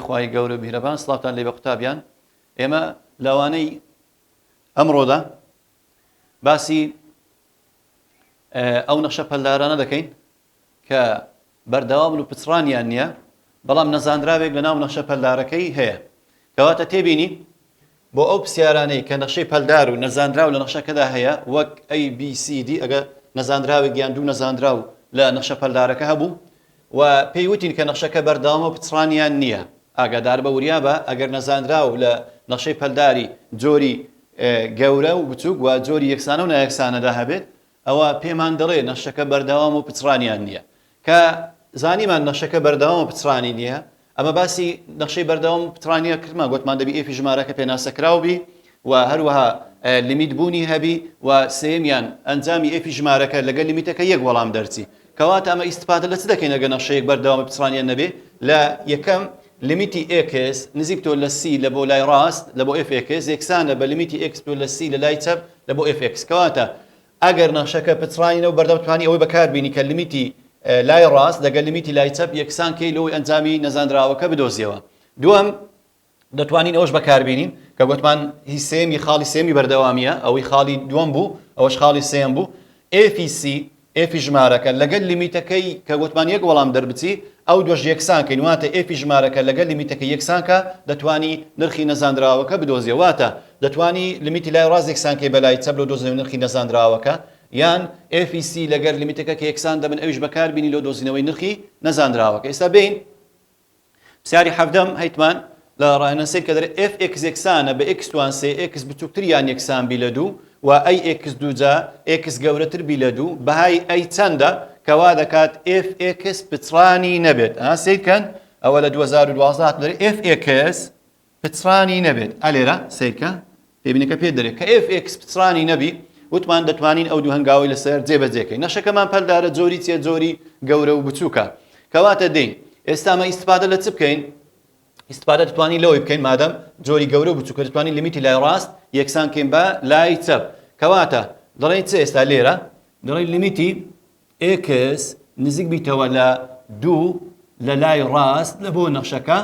خی گەورە میهرەبان سڵاوتان لێ بە قوتابیان ئێمە لەوانەی ئەمڕۆدا باسی ئەو نەخشە پەلدارانە دەکەین کە بەردەوام و پچڕانیان نییە بەڵام نەزانراوێک لە ناو نەخشە پەلدارەکەی هەیە کەواتە تێبینی بۆ ئەو پرسیارانەی کە نەخشەی پەلدار و نەزانراو لە نەخشەکەدا هەیە وەک ABCD ئەگە نەزانراوێک یان دوو نەزانراو لە نەخشە پەلدارەکە هەبوو و پێی وتین کە نەخشەکە بەردەوامە پچڕانیان نییە ئاگادار بە وریا بە ئەگەر نەزانراو لە نەخشەی پەلداری جۆری گەورە و بچووک و جۆری یەکسانە و نایەکسانەدا هەبێت ئەوە پێمان دەڵێ نەخشەکە بەردەوام و پچڕانیان نییە کە زانیمان نەخشەکە بەردەوام و پچڕانی نییە ئەمە باسی نەخشەی بەردەوام و پچڕانیە کردمان گوتمان دەبی ئێفی ژمارەکە پێناسەکراوبی و هەروەها لیمیت بوونی هەبی و سێمیان ئەنجامی ئێفی ژمارەکە لەگەڵ لیمیتەکە یەک وەڵام دەرچی کەواتە ئەمە ئیسپادە لە چ دەکەین ئەگە نەخشەیەک بەردەوام و پچڕانیان نەبێ لە یەکەم لیمیتی x نزیک تۆ لە c لە بۆ لای ڕاست لە بۆ fx یەکسانە بە لیمیتی x تۆ لە c لە لای چەپ لە بۆ fx کەواتە ئەگەر نەخشەکە پچڕانینە و بەردەوامتوانی ئەوەی بەکاربینی کە لیمیتی لای ڕاست لەگەڵ لیمیتی لای چەپ یەکسان کەی لەوەی ئەنجامی نەزانراوەکە بدۆزیەوە دووەم دەتوانین ئەوەش بەکاربینین کە گوتمان هی سێمی خاڵی سێمی بەردەوامیە ئەوەی خاڵی دووەم بوو ئەوەش خاڵی سێم بوو f ئێفی ژمارەکە لەگەل لیمیتەکەی کە گوتمان یەک وەڵام دەربچی ئەو دۆژ یەکسان کەین واتە ئێفی ژمارەکە لەگەل لیمیتەکە یەکسانکە دەتوانی نرخی نەزانراوەکە بدۆزیە واتە دەتوانی لیمیتی لای ڕاست یەکسان کەی بەلای چەپ لە دۆزینەوەی نرخی نەزانراوەکە یان FEC لەگەر لیمیتەکە کە یەکسان دەبن ئەویش بەکاربینی لە دۆزینەوەی نرخی نەزانراوەکە ئێستا بین پرسیاری حەڤدەم هەیتمان لە ڕاهێنەسەر کە دەرێت fx یەکسانە بە x توان سێ x بچووکتر یان یەکسان بی لە دوو و ئەی x دووجا x گەورەتر بی لە دوو بەهای ئەی چەندە کەوا دەکات fx پچڕانی نەبێت سیرکەن ئەوە لە 2012 دەرێت fx پچڕانی نەبێت ئەلێرە سیرکە پێبینەکە پێ دەرێت کە fx پچڕانی نەبی وتمان دەتوانین ئەو دوو هەنگاوی لەسەر جێبەجێکەین نەخشەکەمان پەلدارە جۆری چیە جۆری گەورە و بچووکە کەواتە دەین ئێستا مە ئیستفادە لە چ بکەین ئیستفادە دەتوانین لەوەی بکەین مادەم جۆری گەورە و بچووکە دەتوانین لیمیتی لای ڕاست یەکسان کەین بە لای چەپ کەواتە دەڵێن چ ئێستا لێرە دەڵێن لیمیتی x نزیک بیتەوە لە دوو لە لای ڕاست لە بۆ نەخشەکە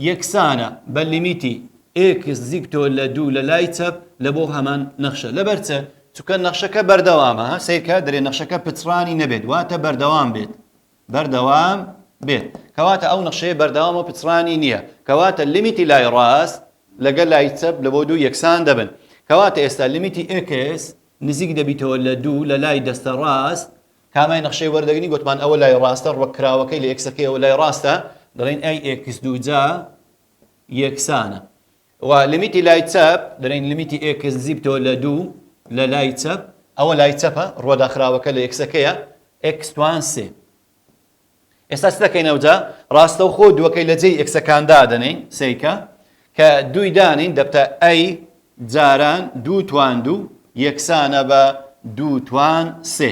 یەکسانە بە لیمیتی x نزیکتەوە لە دوو لە لای چەپ لە بۆ هەمان نەخشە لەبەر چە چونکە نەخشەکە بەردەوامە سیرکە دەرێ نەخشەکە پچڕانی نەبێت واتە بەردەوام بێت بەردەوام بێت کەواتە ئەو نەخشەیە بەردەوامە پچڕانی نییە کەواتە لیمیتی لای ڕاست لەگەڵ لای چەپ لە بۆ دوو یەکسان دەبن کەواتە ئێستا لیمیتی x نزیک دەبیتەوە لە دوو لە لای دەستە ڕاست کامای نەخشەی وەردەگرنی گوتمان ئەوە لای ڕاستە ڕوەکراوەکەی لە ئەکسەکەی ئەوە لای ڕاستە دەڵێن ئەی x دووجا یەکسانە و لیمیتی لای چەپ دەڵێن لیمیتی x نزیکتەوە لە دوو لە لای چەپ ئەوە لای چەپە ڕۆداخراوەکە لە ئەکسەکەیە x توان سێ ئێستا چ دەکەین ئەوجا ڕاستەوخۆ دووەکەی لە جێی ئەکسەکاندا دەنین سیکە کە دووی دانین دەبتە ئەی جاران دوو توان دوو یەکسانە بە دوو توان سێ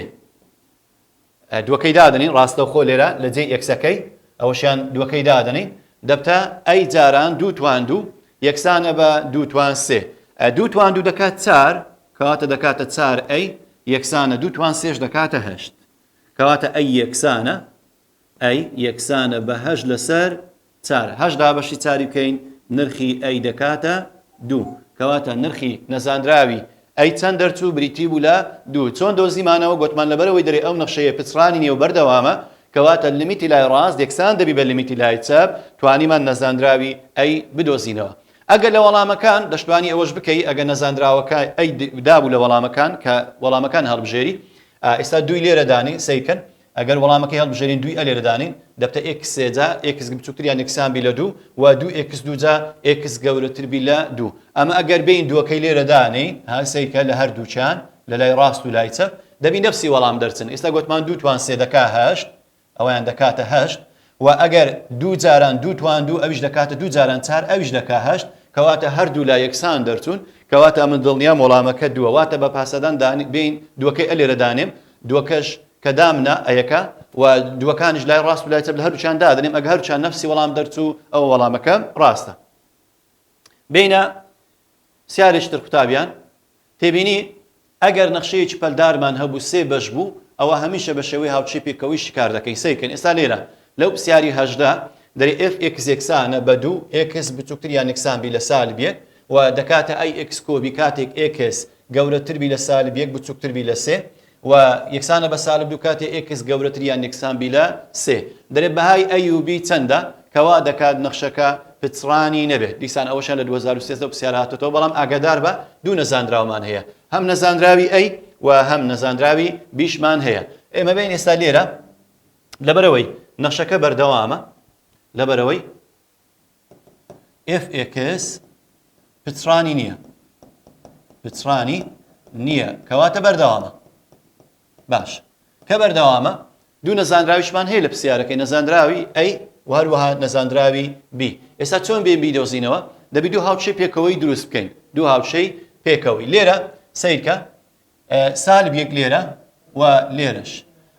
دووەکەی دادنین ڕاستەوخۆ لێرە لە جێی ئەکسەکەی ئەوەشیان دووەکەی دادنین دەبتە ئەی جاران دوو توان دوو یەکسانە بە دوو توان سێ دوو توان دوو دەکات چار کەواتە دەکاتە چار ئەی یەکسانە دوو توان سێش دەکاتە هەشت کەواتە ئەی یەکسانە ئەی یەکسانە بە هەش لەسەر چار هەش دابەشی چاری بکەین نرخی ئەی دەکاتە دوو کەواتە نرخی نەزانراوی ئەی چەند دەرچوو بریتی بوو لە دوو چۆن دۆزیمانەوە گوتمان لەبەرەوەی دەرێ ئەو نەخشەیە پچڕانی نیە و بەردەوامە کەواتە لیمیتی لای ڕاست یەکسان دەبی بە لیمیتی لای چەپ توانیمان نەزانراوی ئەی بدۆزینەوە ئەگەر لە وەڵامەکان دەشتوانی ئەوەش بکەی ئەگە نەزانراوەکە ئەی دابوو لە وەڵامەکان کە وەڵامەکان هەڵبژێری ئێستا دووی لێرە دانی سیکەن ئەگەر وەڵامەکەی هەڵبژێرین دووی ئەلێرە دانین دەبتە x سێجا x بچووکتریان یەکسان بی لە دوو و دوو x دووجا x گەورەتر بی لە دوو ئەمە ئەگەر بین دووەکەی لێرە دانین هەسەیکە لە هەردووچیان لە لای ڕاست و لای چەپ دەبی نەفسی وەڵام دەرچن ئێستا گوتمان دوو توان سێ دەکا هەشت ئەویان دەکاتە هەشت و ئەگەر دوو جاران دوو توان دوو ئەویش دەکاتە دوو جاران چار ئەویش دەکا هەشت کەواتە هەردوو لای یەکسان دەرچوون کەواتە من دڵنیام وەڵامەکە دووە واتە بە پاسەدان بین دووەکەی ئەلێرە دانێم دووەکەش کە دامنە ئەیەکە و دووەکانیش لای ڕاست و لای چەپ لە هەردووچیان دادنێم ئەگە هەردووچیان نەفسی وەڵام دەرچوو ئەوە وەڵامەکە ڕاستە بینە سیارێشتر قوتابیان تێبینی ئەگەر نەخشەیەکی پەلدارمان هەبوو سێ بەش بوو ئەوە هەمیشە بە شێوەی هاوچی پێکەوەی شکار دەکەی سیکەن ئێستا لێرە لەو پرسیاری هەژدا دەری f x یەکسانە بە 2 x بچووکتر یان یەکسان بی لە سالب 1 و دەکاتە ئەی x کۆبی کاتێک x گەورەتر بی لە سالب 1 بچووکتر بی لە 3 و یەکسانە بە سالب 2 کاتێک x گەورەتر یان یەکسان بی لە 3 دەرێ بەهای ئەی و b چەندە کەوا دەکات نەخشەکە پچڕانی نەبێت دیسان ئەوەشان لە 2013 پرسیار هاتوتەوە بەڵام ئاگادار بە دوو نەزانراومان هەیە هەم نەزانراوی ئەی و هەم نەزانراوی بیشمان هەیە ئێمە بین ئێستا لێرە لەبەرەوەی نەخشەکە بەردەوامە لەبەرەوەی fx پچڕانی نییە پچڕانی نییە کەواتە بەردەوامە باش کە بەردەوامە دوو نەزانراویشمان هەیە لە پرسیارەکەی نەزانراوی ئەی و هەروەها نەزانراوی b ئێستا چۆن بێن بیدۆزینەوە دەبی دوو هاوچەی پێکەوەی دروست بکەین دوو هاوچەی پێکەوەی لێرە سیرکە سالب 1 لێرە و لێرەش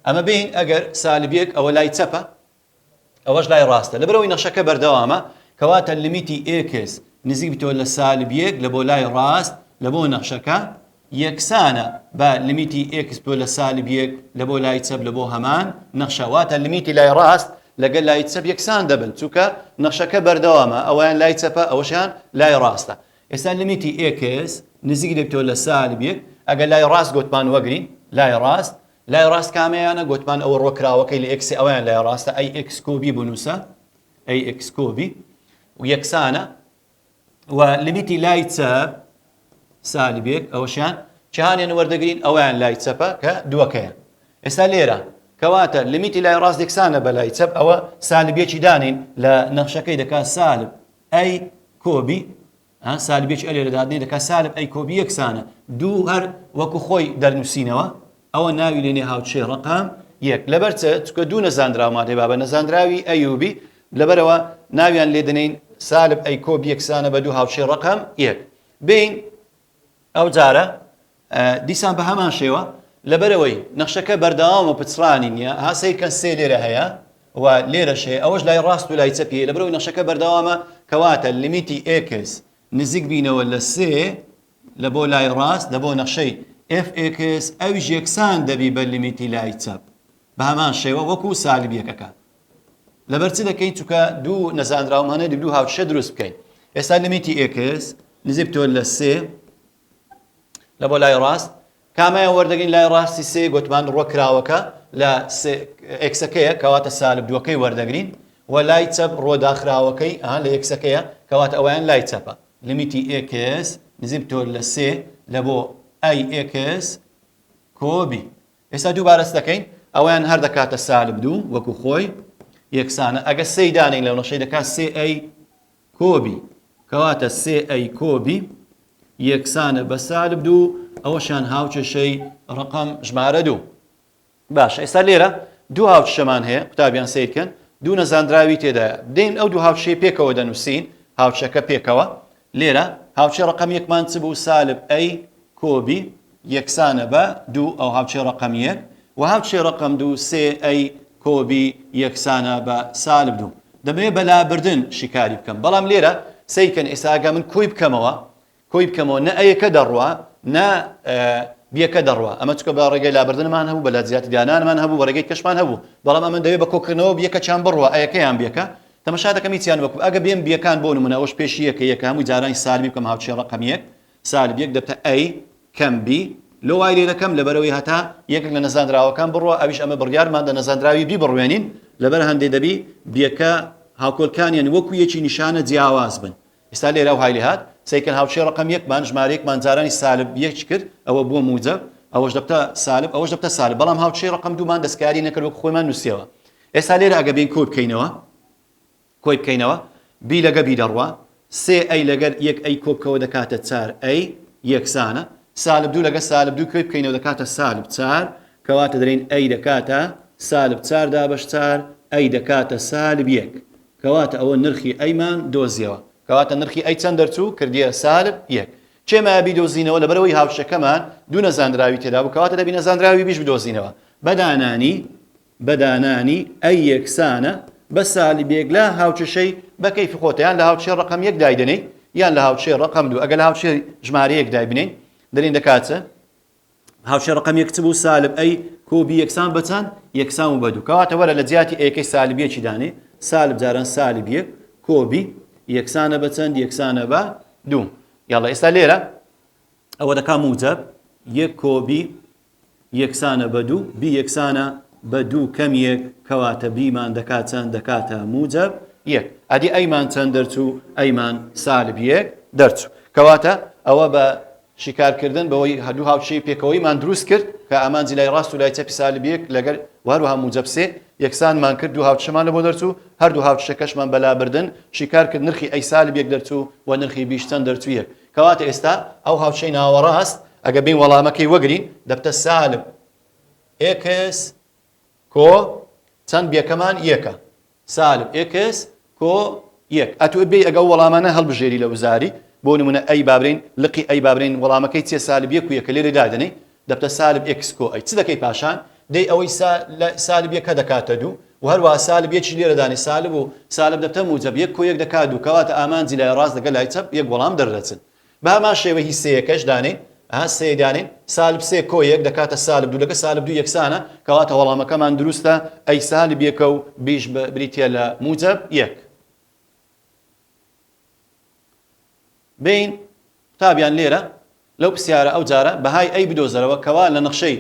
ئەمە بین ئەگەر سالب 1 ئەوە لای چەپە ئەوەش لای ڕاستە لەبەرەوەی نەخشەکە بەردەوامە کەواتە لیمیتی x نزیک بتەوە لە سالب 1 لە بۆ لای ڕاست لە بۆ نەخشەکە یەکسانە بە لیمیتی x بۆ لە سالب 1 لە بۆ لای چەپ لە بۆ هەمان نەخشەواتە لیمیتی لای ڕاست لەگەل لای چەپ یەکسان دەبن چونکە نەخشەکە بەردەوامە ئەویان لای چەپە ئەوەشیان لای ڕاستە ئێستا لیمیتی x نزیک دەبێتەوە لە سالب 1 ئەگەر لای ڕاست گوتمان وەگرین لای ڕاست کامەیانە گوتمان ئەوە ڕۆکراوەکەی لە x ئەویان لای ڕاستە ئەی x کۆبی بنووسە ئەی x کۆبی و یەکسانە و لیمیتی لای چەپ سالب 1 ئەوەشیان چیانێن وەردەگرین ئەویان لای چەپە کە دووەکەیە ئێستا لێرە کەواتە لیمیتی لای ڕاست یەکسانە بە لای چەپ ئەوە سالبێکی دانین لە نەخشەکەی دەکات سالب ئەی کۆبی سالبێکی ئەلێرە دادنێ دەکات سالب ئەی کۆبی یەکسانە دوو هەر وەکو خۆی دەرنووسینەوە ئەوە ناوی لێنێ هاوچێ ڕقام یەک لەبەر چکە دوو نەزانراومان هەیە بە نەزانراوی ئەیوبی لەبەرەوە ناویان لێ دەنین سالب ئەی کۆبی یەکسانە بە دوو هاوچێ ڕقام یەک بین ئەو جارە دیسان بە هەمان شێوە لەبەرەوەی نەخشەکە بەردەوامە پچڕانی نییە هاسەیکە سێ لێرە هەیە و لێرەش هەیە ئەوەش لای ڕاست و لای چەپی لەبەرەوەی نەخشەکە بەردەوامە کەواتە لیمیتی x نزیک بینەوە لە سێ لە بۆ لای ڕاست لە بۆ نەخشەی fx ئەویش یەکسان دەبی بە لیمیتی لای چەپ بە هەمان شێوە وەکو سالب یەکەکە لەبەر چ دەکەین چونکە دوو نەزانراومانە دوو هاوچە دروست بکەین ئێستا لیمیتی x نزیک بتەوە لە سێ لە بۆ لای ڕاست کامەیە وەردەگرین لای ڕاستی سێ گوتمان ڕۆکراوەکە لە ئەکسەکەیە کەواتە سالب دووەکەی وەردەگرین و لای چەپ ڕۆداخراوەکەی لە یەکسەکەیە کەواتە ئەویان لای چەپە لیمیتی x نزیک بتەوە لە سێ لە بۆ ئەی x کۆبی ئێستا دووبارەس دەکەین ئەویان هەر دەکاتە سالب دوو وەکو خۆی یەکسانە ئەگە سێی دانین لەو نەخشەی دەکات سێ ئەی کۆبی کەواتە سێ ئەی کۆبی یەکسانە بە سالب دوو ئەوەشان هاوچەشەی ڕقم ژمارە دوو باش ئێستا لێرە دوو هاوچەمان هەیە قوتابیان سیرکەن دوو نەزانراوی تێدایە دێن ئەو دوو هاوچەی پێکەوە دەنووسین هاوچەکە پێکەوە لێرە هاوچێ ڕقم یەکمان چ بوو سالب ئەی کۆبی یەکسانە بە دوو ئەو هاوچێ ڕقم یەک و هاوچێ ڕقم دوو سێ ئەی کۆبی یەکسانە بە سالب دوو دەبێت بەلابردن شیکاری بکەم بەڵام لێرە سیرکەن ئێستاگە من کۆی بکەمەوە نە ئەیەکە دەڕوە نە بیەکە دەڕوە ئەمە چکە بە ڕێگەی لابردنمان هەبوو بە لە زیاتی دانانمان هەبوو بە ڕێگەی کەشمان هەبوو بەڵام ئەمە دەوێت بە کۆکردنەوە بیەکەیان بڕوە ئەیەکەیان بیەکە تەماشا دەکەم هیچیان وەکو ئەگە بێم بیەکان بۆ نمونە ئەوش پێشی یەکە هەمووی جارانی سالبی بکەم هاوچێ ڕقم یەک سالب یەک دەبتە ئەی کەم بی لۆ وای لێ دەکەم لەبەرەوەی هەتا یەکێک لە نەزانراوەکان بڕوە ئەویش ئەمە بڕیارمان دە نەزانراوی بی بڕوێنین لەبەر هەندێک دەبی بیەکە هاوکۆلکانیان وەکو یەکی نیشانە جیاواز بن ئێستا لێرە و هایلی هات سیکەن هاوچێ ڕقم یەکمان ژمارەیەکمان جارانی سالب یەک کرد ئەوە بووە موجب ئەوەش دەبتە سالب ئەوەش دەبتە سالب بەڵام هاوچێ ڕقم دوومان دەستکاری نەکرد وەکو خۆیمان نووسیەوە ئێستا لێرە ئەگە بین کۆی بکەینەوە بی لەگە بی دەڕوە سێ ئەی لەگەر یەک ئەی کۆبکەوە دەکاتە چار ئەی یەکسانە سالب دوو لەگە سالب دوو کۆی بکەینەوە دەکاتە سالب چار کەواتە دەرێن ئەی دەکاتە سالب چار دابەش چار ئەی دەکاتە سالب یەک کەواتە ئەوە نرخی ئەیمان دۆزیەوە کەواتە نرخی ئەی چەند دەرچوو کردیە سالب یەک چێمە بیدۆزینەوە لەبەرەوەی هاوشەکەمان دوو نەزانراوی تێدا بوو کەواتە دەبی نەزانراوی بیش بدۆزینەوە بەدانانی ئەی یەکسانە بە سالب یەک لە هاوچەشەی بە کەیفی خۆتە یان لە هاوچێ ڕقم یەک دایدنەی یان لە هاوچێ ڕقم دوو ئەگەر لە هاوچێ ژمارە یەک دایبنین دەرین دەکاتە هاوچێ ڕقم یەک چ بوو سالب ئەی کۆبی یەکسان بەچەند یەکسان و بە دوو کەواتە وەرە لە جیاتی ئەیەکەی سالب یەکی دانێ سالب جاران سالب یەک کۆبی یەکسانە بە چەند یەکسانە بە دوو یاڵە ئێستا لێرە ئەوە دەکا موجب یەک کۆبی یەکسانە بە دوو بی یەکسانە بە دوو کەم یەک کەواتە بیمان دەکات چەند دەکاتە موجب یەک ئەدی ئەیمان چەند دەرچوو ئەیمان سالب یەک دەرچوو کەواتە ئەوە بە شیکارکردن بەوەی هەردوو هاوچەی پێکەوەیمان دروست کرد کە ئامانجی لای ڕاست و لای چەپی سالب یەک لەگەر وهروەها موجب سێ یەکسانمان کرد دوو هاوچەمان لە بۆ دەرچوو هەردوو هاوچەکەشمان بەلابردن شیکار کرد نرخی ئەی سالب یەک دەرچوو و نرخی بیش چەند دەرچوو یەک کەواتە ئێستا ئەو هاوچەی ناوەڕاست ئەگە بین وەڵامەکەی وەگرین دەبتە سالب x کۆ چەند بێکەمان یەکە سالب x کۆ یەک ئەتوێ بێ ئەگە وەڵامانە هەڵبژێری لە وزاری بۆ نمونە ئەی بابرین لقی ئەی بابرین وەڵامەکەی چێ سالب یەک و یەکە لێرە دادنەی دەبتە سالب x کۆ ئەی چ دەکەی پاشان دەی ئەوەی سالب یەکە دەکاتە دوو و هەروەها سالب یەکی لێرە دانی سالب و سالب دەبتە موجب یەک کۆ یەک دەکات دوو کەواتە ئامانجی لای ڕاست لەگەڵ لای چەپ یەک وەڵام دەردەچن بە هەمان شێوە هی سەیەکەش دانەی سێ دانین سالب سێ کۆ یەک دەکاتە سالب دوو لەگە سالب دوو یەکسانە کەواتە وەڵامەکەمان دروستە ئەی سالب یەکە و بیش بریتە لە موجب یەک بین قوتابیان لێرە لەو پرسیارە ئەو جارە بەهای ئەی بدۆزەرەوە کەوا لە نەخشەی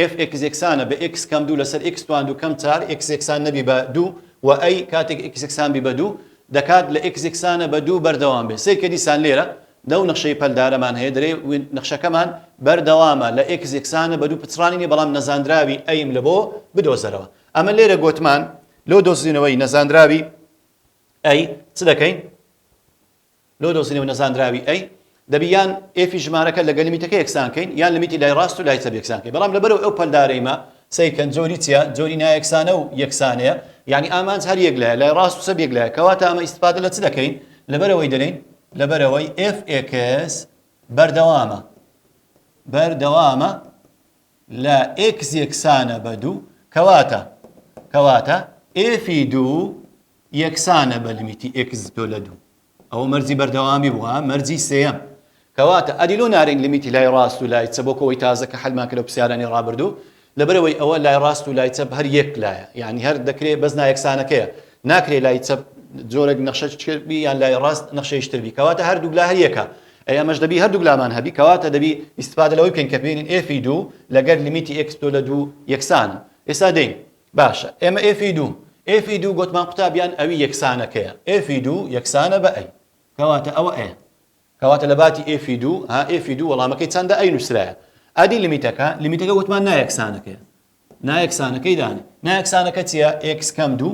fx یەکسانە بە x کەم دوو لەسەر x توان دوو کەم چار x یەکسان نەبی بە دوو و ئەی کاتێک x یەکسان بی بە دوو دەکات لە x یەکسانە بە دوو بەردەوام بێ سەیکە دیسان لێرە دەو نەخشەی پەلدارەمان هەیە دەرێ نەخشەکەمان بەردەوامە لە x یەکسانە بە دوو پچڕانی بەڵام نەزاندراوی ئەیم لە بۆ بدۆزەرەوە ئەمە لێرە گوتمان لۆ دۆزینەوەی نەزاندراوی ئەی چ دەکەین لۆ دۆزینەوەی نەزاندراوی ئەی دەبی یان ئێفی ژمارەکە لەگە لیمیتەکە یەکسانکەین یان لیمیتی لای ڕاست و لای چەپ یەکسانکەین بەڵام لەبەرەوە ئەو پەلدارەیمە سەیکەن جۆری چیە جۆری نایەکسانە و یەکسانەیە یعنی ئامانج هەر یەک لایە لای ڕاست و چەپ یەک لایە کەواتە ئەمە ئیستفادە لە چ دەکەین لەبەرەوەی دەرێن لەبەرەوەی fx بەردەوامە لە x یەکسانە بە دوو کەواتە ئێفی دوو یەکسانە بە لیمیتی x تۆ لە دوو ئەوە مەرجی بەردەوامی بووە مەرجی سێیەم کەواتە ئەدیلۆ نارێن لیمیتی لای ڕاست و لای چەپ بۆکەوەی تازەکە حەلمان کرد لە پرسیارانی ڕابردوو لەبەرەوەی ئەوە لای ڕاست و لای چەپ هەر یەک لایە یعنی هەر دەکرێت بەس نایەکسانەکەیە ناکرێت لای چەپ جۆرێک نەخشە چکردبی یان لای ڕاست نەخشەیش تربی کەواتە هەردوو لا هەر یەکە ئەمەش دەبی هەردوو لامان هەبی کەواتە دەبی ئیستفادە لەوەی بکەین کە ببینین ئێفی دوو لەگەر لیمیتی x تۆ لە دوو یەکسانە ئێستا دەین باشە ئێمە ئێفی دوو گوتمان قوتابیان ئەوی یەکسانەکەیە ئێفی دوو یەکسانە بە ئەی کەواتە ئەوە ئەیە کەواتە لە باتی ئێفی دوو ئێفی دوو وەڵامەکەی چەندە ئەی نووسرایە ئەدی لیمیتەکە گوتمان نایەکسانەکەی دانی نایەکسانەکە چییە x کەم دوو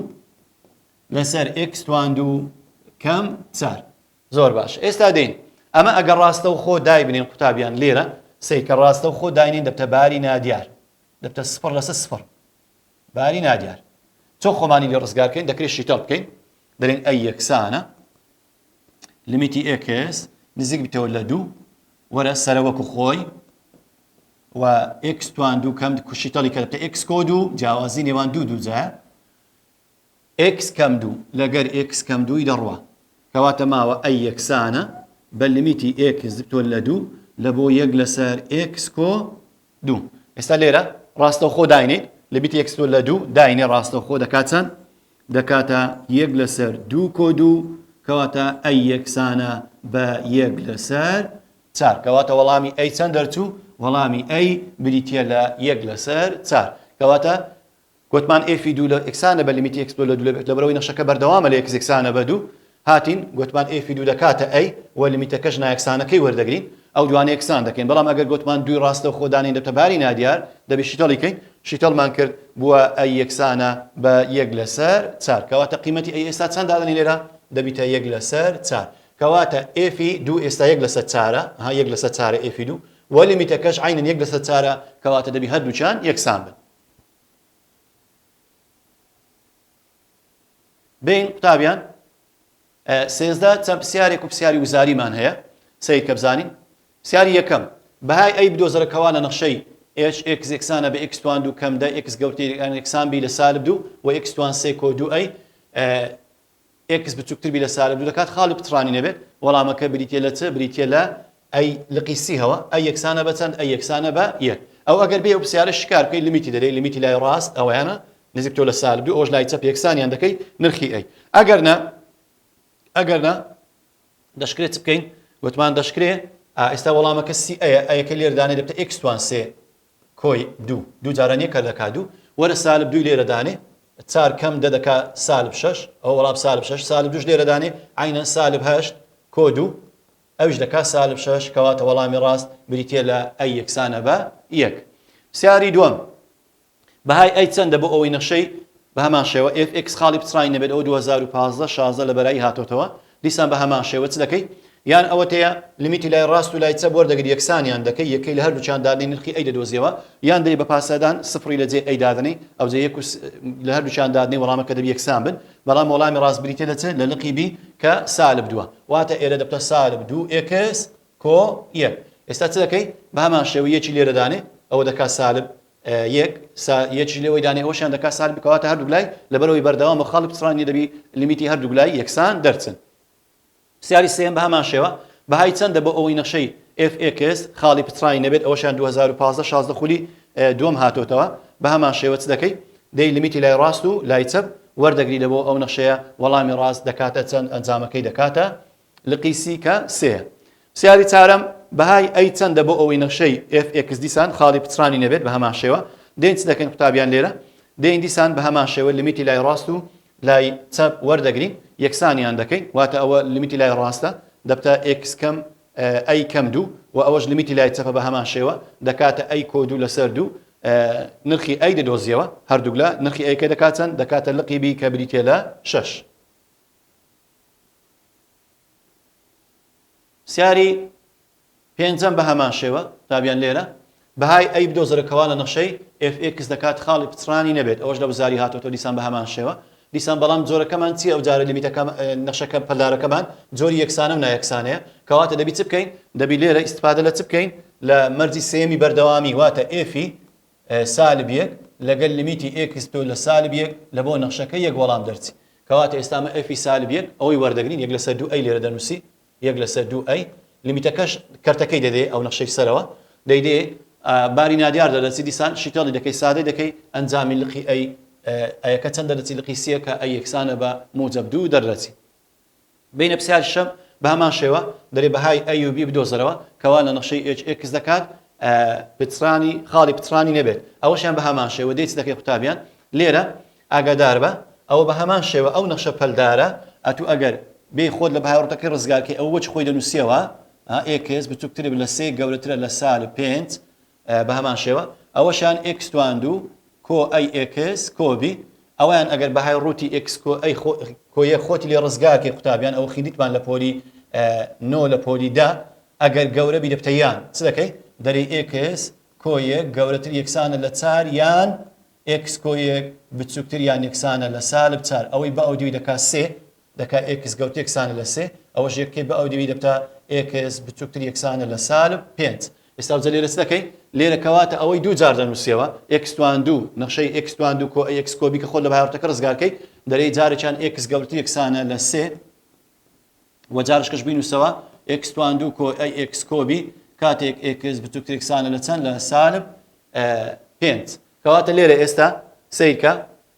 لەسەر x توان دوو کەم چار زۆر باش ئێستا دێین ئەمە ئەگەر ڕاستە و خۆ دای بنین قوتابیان لێرە سەیکە ڕاستە و خۆ داینین دەبتە باری نادیار دەبتە سفر لەسەر سفر باری نادیار چۆن خۆمانی لێ ڕزگارکەین دەکرێت شیتەڵ بکەین دەرێن ئەی یەکسانە لیمیتی x نزیک بتەوە لە دوو وەرە سەرەوەکو خۆی و x توان دوو کەم کوشیتەڵی کە دەبتە x کۆ دوو جیاوازی نێوان دوو جایە x کەم دوو لەگەر x کەم دووی دەڕوە کەواتە ماوە ئەی یەکسانە بە لیمیتی x بتۆ لە دوو لە بۆ یەک لەسەر x کۆ دوو ئێستا لێرە ڕاستە خۆ داینێت لیمیتی x تۆ لە دوو داینێ ڕاستە خۆ دەکات چەند دەکاتە یەک لەسەر دوو کۆ دوو کەواتە ئەی یەکسانە بە یەک لەسەر چار کەواتە وەڵامی ئەی چەند دەرچوو وەڵامی ئەی بریتە لە یەک لەسەر چار کەواتە گوتمان ئێفی دوو لە یەکسانە بە لیمیتی x تۆ لە دوو لە بەرەوەی نەخشەکە بەردەوامە لە x یەکسانە بە دوو هاتین گوتمان ئێفی دوو دەکاتە ئەی و لیمیتەکەش نایەکسانەکەی وەردەگرین ئەو دوانە یەکسان دەکەین بەڵام ئەگەر گوتمان دوی ڕاستە و خۆدانی دەبتە باری نادیار دەبێت شیتەڵی کەین شیتەڵمان کرد بووە ئەی یەکسانە بە یەک لەسەر چار کەواتە قیمەتی ئەی ئێستا چەند دادەنی لێرە دەبیتە یەک لەسەر چار کەواتە ئێفی دوو ئێستا یەک لەسەر چارە یەک لەسەر چارە ئێفی دوو و لیمیتەکەش عینەن یەک لەسەر چارە کەواتە دەبی هەردووچیان یەکسان بن بین قوتابیان سێزدە چەند پرسیارێک و پرسیاری وزاریمان هەیە سەیر کە بزانین پرسیاری یەکەم بەهای ئەی بدۆزەرەکەوە لە نەخشەی x یەکسانە بە x توان دوو کەم دە x گەوتی یەکسان بی لە سالب دوو و x توان سێ کۆ دوو ئەی x بچووکتر بی لە سالب دوو دەکات خاڵی پترانی نەبێت وەڵامەکە بریتە لە چ بریتە لە ئەی لقیسیەوە ئەی یەکسانە بە چەند ئەی یەکسانە بە یەک ئەو ئەگەر بێ ئەو پرسیارە شکار بکەی لیمیتی دەرێ لیمیتی لای ڕاست ئەوەیانە نزیک تۆ لە سالب دوو ئەوش لای چەپ یەکسانیان دەکەی نرخی ئەی ئەگەرنا دەشکرێت بکەین وتمان دەشکرێ ئێستا وەڵامەکە سی ئەیەکە لێرەدانێ دەبتە ئێکسوان سێ کۆی دوو جاران یەکە دەکا دوو وەرە سالب دوی لێرەدانێ چار کەم دەدەکا سالب شەش ئەو وەڵام سالب شەش سالب دوش لێرەدانێ عینەن سالب هەشت کۆ دوو ئەوش دەکا سالب شەش کەواتە وەڵامی ڕاست بریتێ لە ئەی یەکسانە بە یەک. سیاری دووەم بەهای ئەی چەندە بۆ ئەوەی نەخشەی بە هەمان شێوە fx خاڵی پچڕانی نەبێت ئەو 2015 16 لە بەرایی هاتۆتەوە دیسان بە هەمان شێوە چ دەکەی یان ئەوە تەیە لیمیتی لای ڕاست و لای چەپ وەردەگری یەکسانیان دەکەی یەکەی لە هەردووچیان دادنەی نرخی ئەی دەدۆزیەوە یان دەی بە پاسەدان سفری لە جێ ئەی دادنەی ئەو جێ یەک لە هەردووچیان دادنەی وەڵامەکە دەبی یەکسان بن بەڵام وەڵامی ڕاست بریتێ لە چ لە لقی بی کە سالب دووە واتە ئێرە دەبتە سالب دوو x کۆ یەک. ئێستا چ دەکەی بە هەمان شێوە یەکی لێرەدانێ ئەوە دەکا سالب یەکی لێوەی دانێ ئەوشیان دەکا سالب کەواتە هەردوو لای لەبەرەوەی بەردەوام خاڵی پچڕانی دەبی لیمیتی هەردوو لای یەکسان دەرچن. سیاری سێم بە هەمان شێوە بەهای چەندە بۆ ئەوەی نەخشەی fx خاڵی پچڕانی نەبێت ئەوەشیان 2015 16 خولی دووەم هاتۆتەوە بە هەمان شێوە چ دەکەی دەی لیمیتی لای ڕاست و لای چەپ وەردەگری لە بۆ ئەو نەخشەیە وەڵامی ڕاست دەکاتە چەند ئەنجامەکەی دەکاتە لقی سی کە سێ. سیاری چارەم بەهای ئەی چەندە بۆ ئەوەی نەخشەی fx دیسان خاڵی پچڕانی نەبێت بە هەمان شێوە دێن چ دەکەن قوتابیان لێرە دێن دیسان بە هەمان شێوە لیمیتی لای ڕاست و لای چەپ وەردەگرین یەکسانیان دەکەین واتە ئەوە لیمیتی لای ڕاستە دەبتە x کەم ئەی کەم دوو و ئەوەش لیمیتی لای چەپە بە هەمان شێوە دەکاتە ئەی کۆ دوو لەسەر دوو نرخی ئەی دەدۆزیەوە هەردووک لە نرخی ئەیکە دەکات چەند دەکاتە لقی بی کە بریتێ لە شەش. سیاری پێنجەم بە هەمان شێوە تابیان لێرە بەهای ئەی بدۆزرەکەوا لە نەخشەی fx دەکات خاڵی پچڕانی نەبێت ئەوەش لە بزاری هاتۆتۆ دیسان بە هەمان شێوە دیسان بەڵام جۆرەکەمان چی ئەو جارە لیمیتەکە نەخشەکە پەلدارەکەمان جۆری یەکسانە و نایەکسانەیە کەواتە دەبی چ بکەین دەبی لێرە ئیستفادە لە چ بکەین لە مەرجی سێمی بەردەوامی واتە ئێفی سالب یەک لەگەل لیمیتی x لە سالب یەک لە بۆ نەخشەکە یەک وەڵام دەرچی کەواتە ئێستامە ئێفی سالب یەک ئەوەی وەردەگرین یەک لەسەر دوو ئەی لێرە دەنووسی یەک لەسەر دوو ئەی لیمیتەکەش کەرتەکەی دەدێ ئەو نەخشەی سەرەوە دەیدێ باری نادیار دەدەچی دیسان شیتەڵی دەکەی سادەی دەکەی ئەنجامی لقی ئەی ئەیەکە چەند دەرەچی لقی سیە کە ئەی یەکسانە بە موجب دوو دەرەچی. بینە پرسیار شەم بە هەمان شێوە دەرێ بەهای ئەی و بی بدۆزەرەوە کەوا لە نەخشەی x دەکات پچڕانی خاڵی پچڕانی نەبێت ئەوەشیان بە هەمان شێوە دێت دەکەی قوتابیان لێرە ئاگادار بە ئەوە بە هەمان شێوە ئەو نەخشە پەلدارە ئەتوو ئەگەر بێ خۆت لە بەهاوڕەکەی ڕزگارکەی ئەو وەچ خۆی دەنووسیەوە x بچووکتر لە سێ گەورەترە لە سالب پێنج بە هەمان شێوە ئەوەشان x توان دوو کۆ ئەی x کۆبی ئەویان ئەگەر بەهای ڕووتی x کۆ ئەی کۆیە خۆتی لێ ڕزگارکەی قوتابیان ئەو خیدیتمان لە پۆلی نۆ لە پۆلی دا ئەگەر گەورە بی دەبتەیان چ دەکەی دەری x کۆیەک گەورەتر یەکسانە لە چار یان x کۆیەک بچووکتر یان یەکسانە لە سالب چار ئەوەی بە ئەو دوی دەکا سێ دەکا x گەوت یەکسانە لە سێ ئەوەش یەکەی بە ئەو دوی دەبتە x بچووکتر یەکسانە لە سالب پێنج. ئێستا لێرە چ دەکەی لێرە کەواتە ئەوەی دوو جار دەنووسیەوە x توان دوو نەخشەی x توان دوو کۆ x کۆبی کە خۆت لە بەهاوڕەکە ڕزگارکەی دەرەی جارێکیان x گەورەتر یەکسانە لە سێ و جارشکەش بینووسەوە x توان دوو کۆ x کۆبی کاتێک x بچووکتر یەکسانە لە چەند لە سالب پێنج کەواتە لێرە ئێستا سیرکە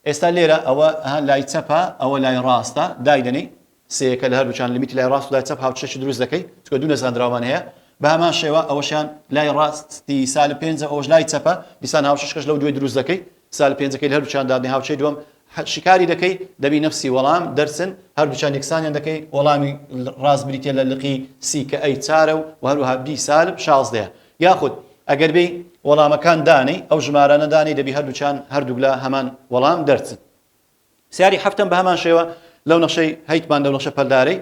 ئێستا لێرە ئەوە لای چەپە ئەوە لای ڕاستە دایدنەی سێکە لە هەردووچان لیمیتی لای ڕاست و لای چەپ هاوچەشی دروست دەکەی چکە دوو نەزانراوان هەیە بە هەمان شێوە ئەوەشیان لای ڕاستی سالب پێنجە ئەوەش لای چەپە دیسان هاوشەشکەش لەو دوێ دروست دەکەی سالب پێنجەکەی لە هەردووچان دادنی هاوچەی دووەم شکاری دەکەی دەبی نەفسی وەڵام دەرچن هەردووچان یەکسانیان دەکەی وەڵامی ڕاست بریتێ لە لقی سی کە ئەی چارە و هەروەها بی سالب شازدەیە یاخود ئەگەر بێ وەڵامەکان دانەی ئەو ژمارانە دانەی دەبی هەردووچان هەردوو لە هەمان وەڵام دەرچن. سیاری هەفتم بە هەمان شێوە لەو نەخشەی هەیتمان لەو نەخشە پەلدارەی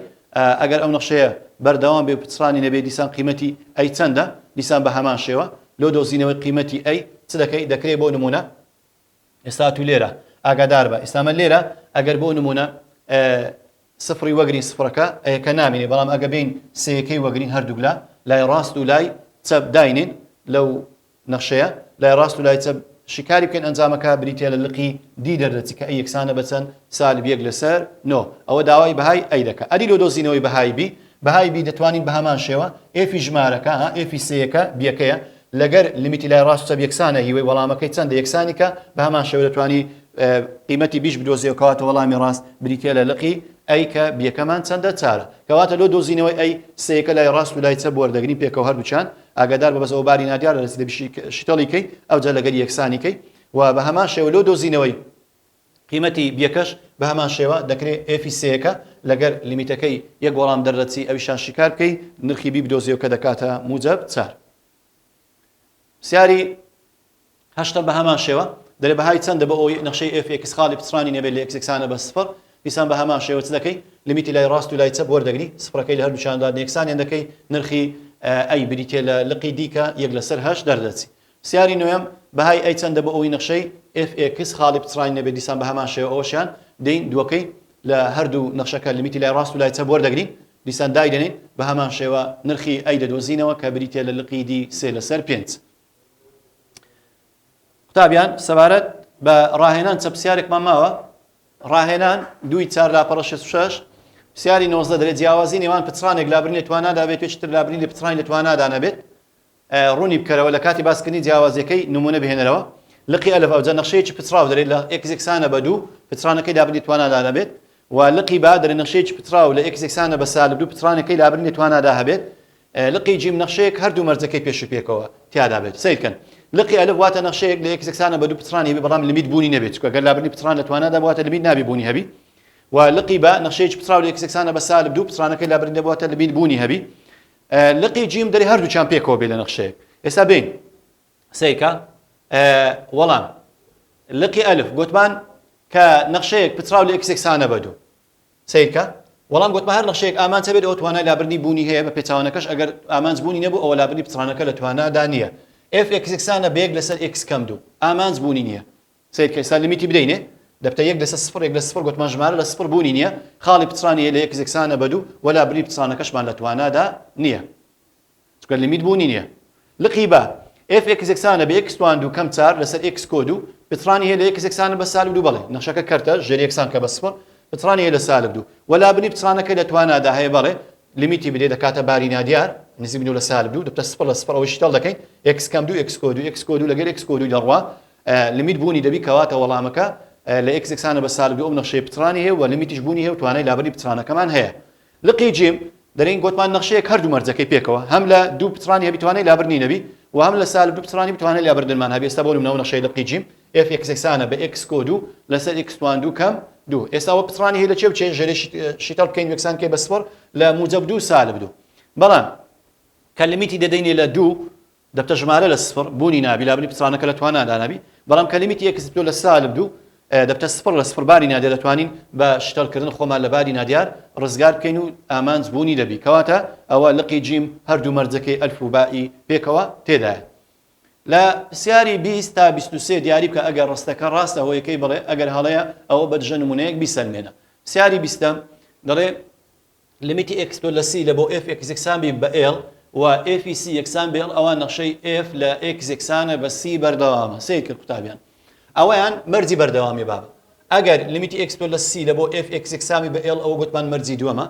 ئەگەر ئەو نەخشەیە بەردەوام بێ پچڕانی نەبێ دیسان قیمەتی ئەی چەندە دیسان بە هەمان شێوە لۆ دۆزینەوەی قیمەتی ئەی چ دەکەی دەکرێت بۆ نمونە ئێستا تو لێرە ئاگادار بە ئێستامە لێرە ئەگەر بۆ نمونە سفری وەگرین سفرەکە ئەیەکە نامێنێ بەڵام ئەگە بین سەیەکەی وەگرین هەردووک لای ڕاست و لای چەپ داینین لەو نەخشەیە لای ڕاست و لای چەپ شکاری بکەین ئەنجامەکە بریتێ لە لقی دی دەردەچی کە ئەی یەکسانە بەچەند سالب یەک لەسەر نۆ ئەوە داوای بەهای ئەی دەکە ئەدی لۆ دۆزینەوەی بەهای بی دەتوانین بە هەمان شێوە ئێفی ژمارەکە ئێفی سەیەکە بیەکەیە لەگەر لیمیتی لای ڕاست و چەپ یەکسانە هیوەی وەڵامەکەی چەندە یەکسانیکە بە هەمان شێوە دەتوانی قیمەتی بیش بدۆزیەوە کەواتە وەڵامی ڕاست بریتە لە لقی ئەی کە بیەکەمان چەندە چارە کەواتە لۆ دۆزینەوەی ئەی سەیەکە لای ڕاست و لای چەپ وەردەگرین پێکەوە هەردووچان ئاگادار بە بەسەوە باری نادیار لە شتەڵی کەی ئەوجا لەگەری یەکسانی کەی و بە هەمان شێوە لۆ دۆزینەوەی قیمەتی بیەکەش بە هەمان شێوە دەکرێت ئێفی سەیەکە لەگەر لیمیتەکەی یەک وەڵام دەردەچی ئەویشان شیکار بکەی نرخی بی بدۆزیەوە کە دەکاتە موجب چار پرسیاری هەشتم بە هەمان شێوە دەرێ بەهای چەندە بە ئەوی نەخشەی ئێفێکس خاڵی پچڕانی نەبێت لە ئێکسێکسانە بە سفر دیسان بە هەمان شێوە چ دەکەی لیمیتی لای ڕاست و لای چەپ وەردەگری سفرەکەی لە هەردووچاندا یەکسانیان دەکەی نرخی ئەی بریتێ لە لقی دیکە یەک لەسەر هەشت دەردەچی پرسیاری نوێم بەهای ئەی چەندە بە ئەوی نەخشەی ئێفێکس خاڵی پچڕانی نەبێت دیسان بە هەمان شێوە ئەوەشیان دەین دووەکەی لە هەردوو نەخشەکە لیمیتی لای ڕاست و لای چەپ وەردەگرین دیسان دایدەنین بە هەمان شێوە نرخی ئەی دەدۆزینەوە کە بریتێ لە لقی دی سێ لەسەر پێنج قوتابیان سەبارەت بە ڕاهێنان چە پرسیارێکمان ماوە ڕاهێنان 2 لاپەڕە 66 پرسیاری 19 دەرێت جیاوازی نێوان پچڕانێک لابرین لە توانادا بێت پێشتر لابرین لە پچڕانی لە توانادا نەبێت ڕوونی بکەرەوە لە کاتی باسکردنی جیاوازیەکەی نمونە بهێنەرەوە لقی ئەلف ئەوجا نەخشەیەکی پچڕاو دەرێت لە ئێکسێکسانە بە دوو پچڕانەکەی لابرین لە توانادا نەبێت و لقی با دەرێت نەخشەیەکی پچڕاو لە ئێکسێکسانە بە سالب دوو پچڕانەکەی لابرین لە توانادا هەبێت لقی جیم نەخشەیەک هەردوو مەرجەکەی پێش و پێکەوە تیادا بێت سیرکەن لقی ئەلف واتە نەخشەیەک لە ئێکسێکسانە بە دوو پچڕانی هەبێت بەڵام لیمیت بوونی نەبێت چونکە گەر لابرنی پچڕان لە توانادا بواتە لیمیت نابی بوونی هەبی و لقی با نەخشەیەکی پچڕاو لە ئێکسێکسانە بە سالب دوو پچڕانەکەی لابرین دەبواتە لیمیت بوونی هەبی لقی جیم دەری هەردووچیان پێکەوە بێت لە نەخشەیەک ئێستا بین سەیکە وەڵام لقی ئەلف گوتمان کە نەخشەیەک پچڕاو لە ئێکسێکسانە بە دوو سیرکە وەڵام گوتمان هەر نەخشەیەک ئامانچە بێت ئەوە توانای لابرنی بوونی هەیە بە پێچاوانەکەش ئەگەر ئامانج بوونی نەبوو ئەوە لابرنی پچڕانەکە لە توانادا نییە ئف ئێکسێکسانە بە یەک لەسەر ئێکس کەم دوو ئامانج بوونی نییە سیرکە ئێستا لیمیتی بدەینێ دەبتە یەک لەسەر سفر یەک لە سفر گوتمان ژمارە لە سفر بوونی نییە خاڵی پچڕانی لە ئێکسێکسانە بە دوو وە لابرنی پچڕانەکەشمان لە توانادا نییە چونکە لیمیت بوونی نییە لقی با ئف ئێکسێکسانە بە ئێکس توان دوو کەم چار لەسەر ئێکس کۆ دوو پچڕانی هەیە لە ئێکسێکسانە بە سالب دوو بەڵێ نەخشەکە کەرتە ژێر یەکسان کە بە سفر پچڕانی هەیە لە سالب دوو وەلا بنی پچڕانەکەی لە توانادا هەیە بەڵێ لیمیتی بدێ دەکاتە باری نادیار نزیک بنو لە سالب دوو دەبتە سفر لە سفر ئەوەی شتەڵ دەکەین ئێکس کەم دوو ئێکس کۆ دوو ئێکس کۆ دوو لەگەر ئێکس کۆ دوو دەڕوا لیمیت بوونی دەبی کەواتە وەڵامەکە لە ئێکسێکسانە بە سالب دوو ئەو نەخشەی پچڕانی هەیە و لیمیتیش بوونی هەیە و توانای لابرنی پچڕانەکەمان هەیە لقی جیم دەرێن گوتمان نەخشەیەک هەردوو مەرجەکەی پێکەوە هەم لە دوو پچڕانی هەبی توانای لابرنی نەبی و هەم لە سالب دوو پچڕانی بتوانای لابردنمان هەبی ئێستا بۆ نمونە نەخشەی لقی جیم ئف ئێکسێکسانە بە ئێکس کۆ دوو لەسەر ئێکس توان دوو کەم دوو ئێستا ئەوە پچڕانی هەیە لە چێ بچێ ژێرەی شیتەڵ بکەین یەکسان کەی بە سفر لە موجب دوو سالب دوو بەڵام کە لیمیتی دەدەینێ لە دوو دەبتە ژمارە لە سفر بوونی نابی لابرنی پچڕانەکە لە توانادا نابی بەڵام کە لیمیتی ئێکس لە سالب دوو دەبتە سفر لە سفر باری نادیار دەتوانین بە شتەڵکردن خۆمان لە باری نادیار ڕزگار بکەین و ئامانج بوونی دەبی کەواتە ئەوە لقی جیم هەردوو مەرجەکەی ئەلف و بائی پێکەوە تێدایە لە پرسیاری 20 تا 23 دیاری بکە ئەگەر ڕستەکە ڕاستە ئەوە یەکەی بڵێ ئەگەر هەڵەیە ئەوە بەدژە نمونەیەک بیسەلمێنە پرسیاری 20 دەڵێ لیمیتی ئێکس لە سی لە بۆ ئف ئێکسێکسان بی بە ئێڵ و ئێفی سی یەکسان بێڵ ئەوە نەخشەی ئف لە ئێکسێکسانە بە سی بەردەوامە سیر کرد قوتابیان ئەوەیان مەرجی بەردەوامی بابە ئەگەر لیمیتی ئێکس لە سی لە بۆ ئف ئێکسێکسامی بە ئێڵ ئەوە گوتمان مەرجی دووەمە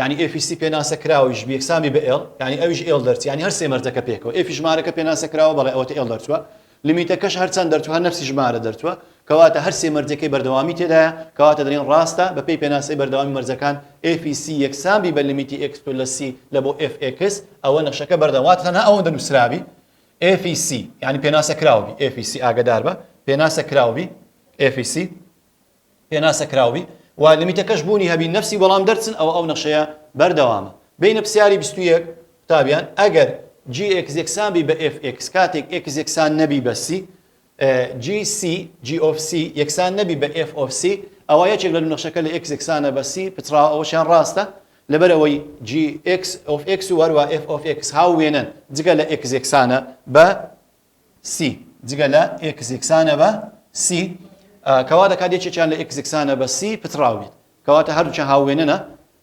یعنی ئێفی سی پێناسە کراویش یەکسامی بە ئێڵ یعنی ئەویش ئێڵ دەرچی یعنی هەر سێ مەرجەکە پێکەوە ئێفی ژمارەکە پێناسە کراوە بەڵێ ئەوەتە ئێڵ دەرچووە لیمیتەکەش هەرچەند دەرچووە هەر نەفسی ژمارە دەرچووە کەواتە هەر سێ مەرجەکەی بەردەوامی تێدایە کەواتە دەڵێن ڕاستە بە پێی پێناسەی بەردەوامی مەرجەکان ئێفی سی یەکسامی بە لیمیتی ئێکس لە سی لە بۆ ئف ئێکس ئەوە نەخشەکە بەردەوات تەنها ئەوەندە نووسراوی ئێفی سی یعنی پێناسە کراوی ئێفی سی ئاگادار بە پێناسە کراوی ئێفی سی پێناسە کراوی و لیمیتەکەش بوونی هەبی نەفسی وەڵام دەرچن ئەو نەخشەیە بەردەوامە بینە پرسیاری 21 قوتابیان ئەگەر جی ئێکس یەکسان بی بە ئف ئێکس کاتێک ئێکس یەکسان نەبی بە سی جی سی جی ئۆف سی یەکسان نەبی بە ئف ئۆف سی ئەوە یەکێک لە نەخشەکە لە ئێکس یەکسانە بە سی پچڕا ئەوەشیان ڕاستە لەبەرەوەی جی ئێکس ئۆف ئێکس و وەروە ئف ئۆف ئێکس هاوێنن جگە لە ئێکس یەکسانە بە سی جگە لە ئێکس یەکسانە بە سی کەواتە کاتێکیان لە ئێکس یەکسانە بە سی پچڕاویت کەواتە هەردووچە هاوێننە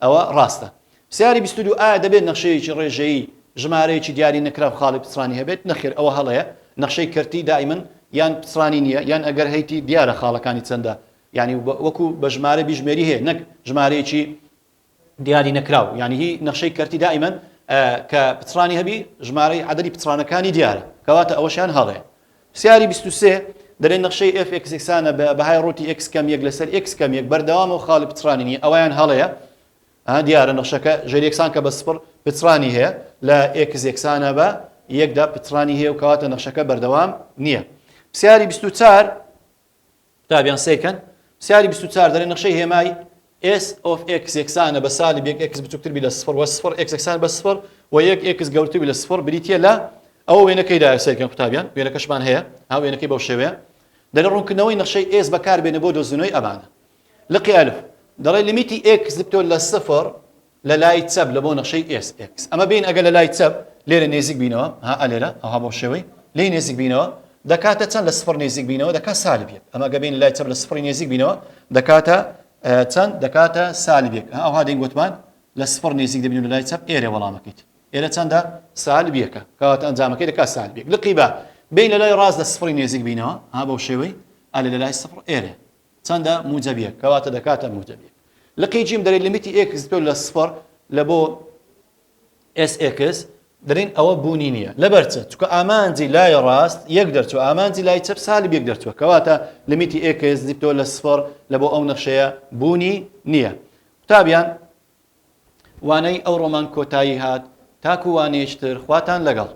ئەوە ڕاستە پرسیاری 22 ئایا دەبێت نەخشەیەکی ڕێژەیی ژمارەیەکی دیاری نەکراو خاڵی پچڕانی هەبێت نەخێر ئەوە هەڵەیە نەخشەی کەرتی دائیمەن یان پچڕانی نییە یان ئەگەر هەیتی دیارە خاڵەکانی چەندە یعنی وەکو بە ژمارە بیژمێری هەیە نەک ژمارەیەکی دیاری نەکراو یعنی هی نەخشەی کەرتی دائیمەن کە پچڕانی هەبی ژمارەی عەدەدی پچڕانەکانی دیارە کەواتە ئەوەشیان هەڵەیە پرسیاری 23 دەڵێن نەخشەی f x یەکسانە بەهای ڕوتی x کەم یەک لەسەر x کەم یەک بەردەوام و خاڵی پچڕانی نییە ئەویان هەڵەیە دیارە نەخشەکە ژێر یەکسان کە بە سپڕ پچڕانی هەیە لە x یەکسانە بە یەکدا پچڕانی هەیە و کەواتە نەخشەکە بەردەوام نییە. پرسیاری 24 تابیان سێکەن. پرسیاری 24 دەڵێن نەخشەی هێمای s of x یەکسانە بە سالی بێک x بچووکتر بی لە سفر و سفر x یەکسان بە سفر و یەک x گەورتر بی لە سفر بریتە لە ئەوە وێنەکەیدا سێکەن قوتابیان وێنەکەشمان هەیە ها وێنەکەی بەو شێوەیە دەڵێن ڕوونکردنەوەی نەخشەی s بەکاربێنە بۆ دۆزینەوەی ئەمانە لقی ئەلف دەڵێن لیمیتی x بتۆ لە سفر لە لای چەپ لە بۆ نەخشەی s x ئەمە بین ئەگەر لە لای چەپ لێرە نێزیک بینەوە ها ئەلێرە ئەوها بۆ شێوەی لێی نێزیک بینەوە دەکاتە چەند لە سفر نێزیک بینەوە دەکات سالب یەک ئەمە گە بین لای چەپ لە سفری نێزیک بینەوە دەکاتە چەند دەکاتە سالب یەک ئەوها دەین گوتمان لە سفر نێزیک دەبین لە لای چەپ ئێرە وەڵامەکەیت ئێرە چەندە سالب یەکە کەواتە ئەنجامەکەی دەکات سالب یەک لقی بە بین لە لای ڕاست لە سفری نێزیک بینەوە ها بەو شێوەی ئەلێ لە لای سفر ئێرە چەندە موجب یەک کەواتە دەکاتە موجب یەک لقی جیم دەڵێن لیمیتی x بتۆ لە سفر لە بۆ SX دەڵێن ئەوە بوونی نییە لەبەرچە چونکە ئامانجی لای ڕاست یەک دەرچوە ئامانجی لای چەپ سالب یەک دەرچوە کەواتە لیمیتی x دیپتۆ لە سفر لە بۆ ئەو نەخشەیە بوونی نییە. قوتابیان وانەی ئەو ڕۆمان کۆتایی هات تاکو وانەیەشتر خواتان لەگەڵ